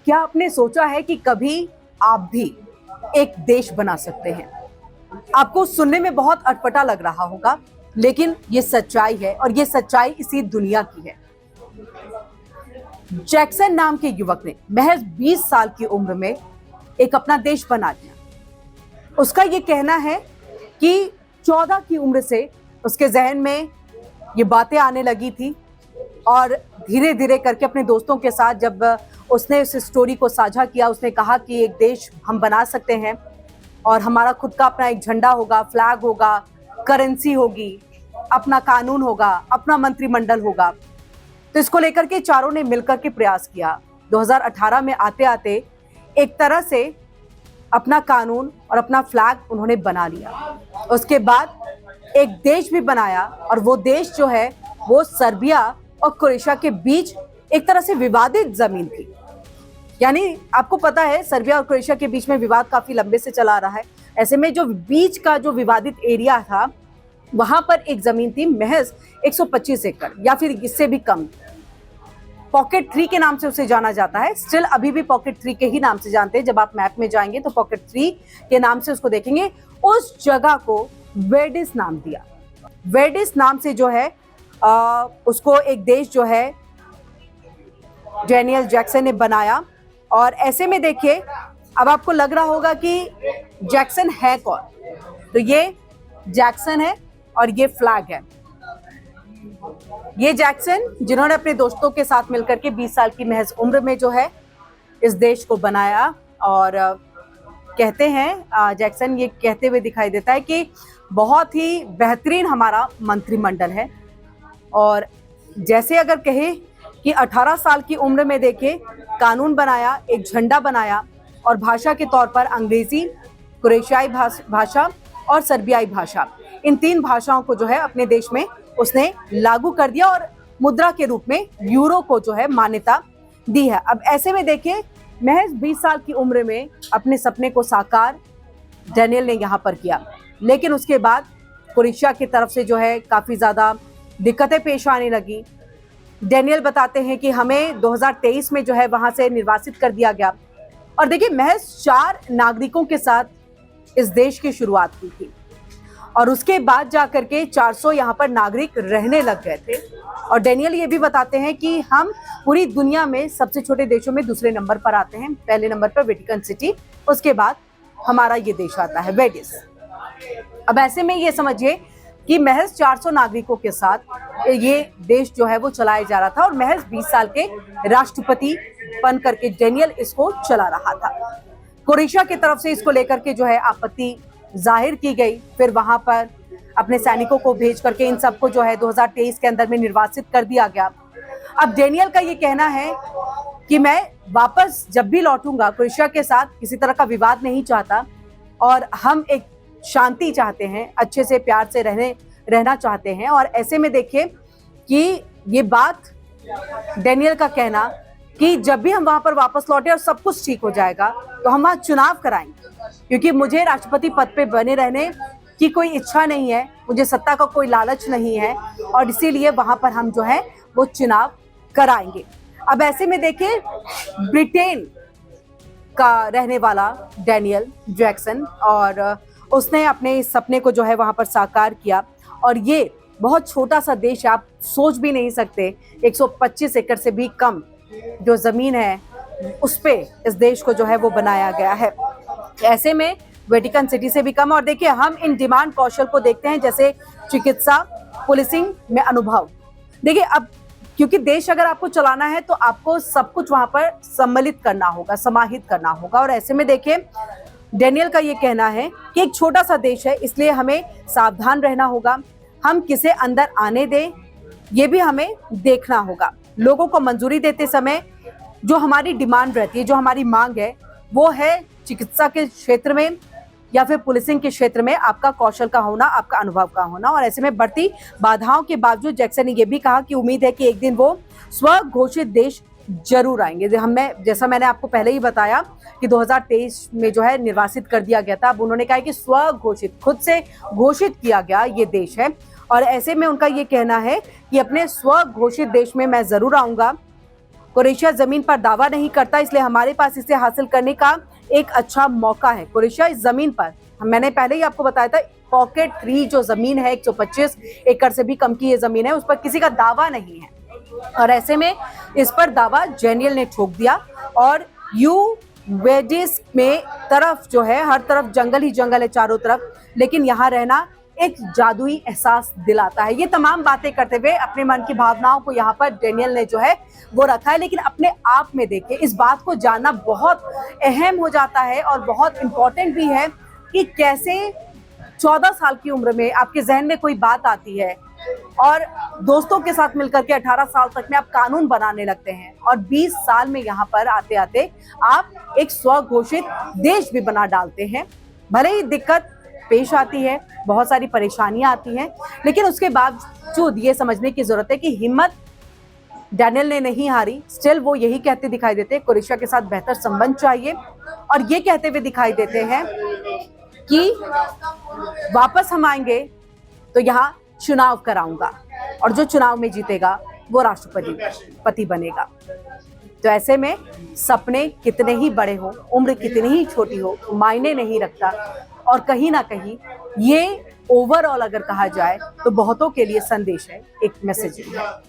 क्या आपने सोचा है कि कभी आप भी एक देश बना सकते हैं? आपको सुनने में बहुत अटपटा लग रहा होगा, लेकिन ये सच्चाई है और ये सच्चाई इसी दुनिया की है। जैक्सन नाम के युवक ने महज 20 साल की उम्र में एक अपना देश बना लिया। उसका ये कहना है कि 14 की उम्र से उसके जहन में ये बातें आने लगी थी और धीरे धीरे करके अपने दोस्तों के साथ जब उसने इस स्टोरी को साझा किया, उसने कहा कि एक देश हम बना सकते हैं और हमारा खुद का अपना एक झंडा होगा, फ्लैग होगा, करेंसी होगी, अपना कानून होगा, अपना मंत्रिमंडल होगा। तो इसको लेकर के चारों ने मिलकर के प्रयास किया। 2018 में आते आते एक तरह से अपना कानून और अपना फ्लैग उन्होंने बना लिया। उसके बाद एक देश भी बनाया और वो देश जो है वो सर्बिया और क्रोएशिया के बीच एक तरह से विवादित जमीन थी। यानी आपको पता है सर्बिया और क्रोएशिया के बीच में विवाद काफी लंबे से चला रहा है। ऐसे में जो बीच का जो विवादित एरिया था वहां पर एक जमीन थी महज 125 एकड़ या फिर इससे भी कम। पॉकेट 3 के नाम से उसे जाना जाता है। स्टिल अभी भी पॉकेट 3 के ही नाम से जानते हैं। जब आप मैप में जाएंगे तो पॉकेट 3 के नाम से उसको देखेंगे। उस जगह को वेडिस नाम दिया। वेडिस नाम से जो है उसको एक देश जो है डेनियल जैक्सन ने बनाया। और ऐसे में देखिए, अब आपको लग रहा होगा कि जैक्सन है कौन। तो ये जैक्सन है और ये फ्लैग है। ये जैक्सन जिन्होंने अपने दोस्तों के साथ मिलकर के 20 साल की महज उम्र में जो है इस देश को बनाया। और कहते हैं जैक्सन ये कहते हुए दिखाई देता है कि बहुत ही बेहतरीन हमारा मंत्रिमंडल है। और जैसे अगर कहे कि 18 साल की उम्र में देखिए कानून बनाया, एक झंडा बनाया और भाषा के तौर पर अंग्रेजी, क्रोएशियाई भाषा और सर्बियाई भाषा, इन 3 भाषाओं को जो है अपने देश में उसने लागू कर दिया और मुद्रा के रूप में यूरो को जो है मान्यता दी है। अब ऐसे में देखिए महज 20 साल की उम्र में अपने सपने को साकार डेनियल ने यहाँ पर किया। लेकिन उसके बाद क्रोएशिया की तरफ से जो है काफ़ी ज़्यादा दिक्कतें पेश आने लगी। डेनियल बताते हैं कि हमें 2023 में जो है वहाँ से निर्वासित कर दिया गया। और देखिए महज 4 नागरिकों के साथ इस देश की शुरुआत हुई थी और उसके बाद जाकर के 400 यहाँ पर नागरिक रहने लग गए थे। और डेनियल ये भी बताते हैं कि हम पूरी दुनिया में सबसे छोटे देशों में दूसरे नंबर पर आते हैं। पहले नंबर पर वेटिकन सिटी, उसके बाद हमारा ये देश आता है वेडिस। अब ऐसे में ये समझिए कि महज 400 नागरिकों के साथ ये देश जो है वो चलाया जा रहा था और महज 20 साल के राष्ट्रपति बन करके डेनियल इसको चला रहा था। क्रोएशिया की तरफ से इसको लेकर के जो है आपत्ति जाहिर की गई। फिर वहां पर अपने सैनिकों को भेज करके इन सबको जो है 2023 के अंदर में निर्वासित कर दिया गया। अब डेनियल का ये कहना है कि मैं वापस जब भी लौटूंगा क्रोएशिया के साथ किसी तरह का विवाद नहीं चाहता और हम एक शांति चाहते हैं, अच्छे से प्यार से रहना चाहते हैं। और ऐसे में देखिए कि ये बात डेनियल का कहना कि जब भी हम वहां पर वापस लौटे और सब कुछ ठीक हो जाएगा तो हम वहां चुनाव कराएंगे, क्योंकि मुझे राष्ट्रपति पद पे बने रहने की कोई इच्छा नहीं है, मुझे सत्ता का कोई लालच नहीं है और इसीलिए वहां पर हम जो है वो चुनाव कराएंगे। अब ऐसे में देखिए ब्रिटेन का रहने वाला डेनियल जैक्सन और उसने अपने इस सपने को जो है वहां पर साकार किया। और ये बहुत छोटा सा देश, आप सोच भी नहीं सकते 125 एकड़ से भी कम जो जमीन है उस पे इस देश को जो है वो बनाया गया है। ऐसे में वेटिकन सिटी से भी कम। और देखिए हम इन डिमांड कौशल को देखते हैं, जैसे चिकित्सा, पुलिसिंग में अनुभव। देखिए अब क्योंकि देश अगर आपको चलाना है तो आपको सब कुछ वहां पर सम्मिलित करना होगा, समाहित करना होगा। और ऐसे में देखिए डेनियल का ये कहना है कि एक छोटा सा देश है, इसलिए हमें सावधान रहना होगा। हम किसे अंदर आने दें ये भी हमें देखना होगा। लोगों को मंजूरी देते समय जो हमारी डिमांड रहती है, जो हमारी मांग है, वो है चिकित्सा के क्षेत्र में या फिर पुलिसिंग के क्षेत्र में आपका कौशल का होना, आपका अनुभव का होना। और ऐसे में बढ़ती बाधाओं के बावजूद जैक्सन ने यह भी कहा कि उम्मीद है कि एक दिन वो स्वघोषित देश जरूर आएंगे। जैसा मैंने आपको पहले ही बताया कि 2023 में जो है निर्वासित कर दिया गया था। अब उन्होंने कहा कि स्वघोषित, खुद से घोषित किया गया ये देश है। और ऐसे में उनका ये कहना है कि अपने स्वघोषित देश में मैं जरूर आऊंगा। क्रोएशिया जमीन पर दावा नहीं करता, इसलिए हमारे पास इसे हासिल करने का एक अच्छा मौका है। क्रोएशिया इस जमीन पर, मैंने पहले ही आपको बताया था, पॉकेट 3 जो जमीन है 125 एकड़ से भी कम की ये जमीन है, उस पर किसी का दावा नहीं है और ऐसे में इस पर दावा जेनियल ने ठोक दिया और वेडिस में तरफ जो है हर तरफ जंगल ही जंगल है चारों तरफ, लेकिन यहाँ रहना एक जादुई एहसास दिलाता है। ये तमाम बातें करते हुए अपने मन की भावनाओं को यहाँ पर डेनियल ने जो है वो रखा है, लेकिन अपने आप में देखिए इस बात को जानना बहुत अहम हो जाता है और बहुत इंपॉर्टेंट भी है कि कैसे 14 साल की उम्र में आपके जहन में कोई बात आती है और दोस्तों के साथ मिलकर के 18 साल तक में आप कानून बनाने लगते हैं और 20 साल में यहाँ पर आते आते आप एक स्वघोषित देश भी बना डालते हैं। भले ही दिक्कत पेश आती है, बहुत सारी परेशानियां आती हैं, लेकिन उसके बावजूद ये समझने की जरूरत है कि हिम्मत डेनियल ने नहीं हारी। स्टिल वो यही कहते दिखाई देते हैं क्रोएशिया के साथ बेहतर संबंध चाहिए और ये कहते हुए दिखाई देते हैं कि वापस हम आएंगे तो यहाँ चुनाव कराऊंगा और जो चुनाव में जीतेगा वो राष्ट्रपति बनेगा। तो ऐसे में सपने कितने ही बड़े हो, उम्र कितनी ही छोटी हो, मायने नहीं रखता और कहीं ना कहीं ये ओवरऑल अगर कहा जाए तो बहुतों के लिए संदेश है, एक मैसेज है।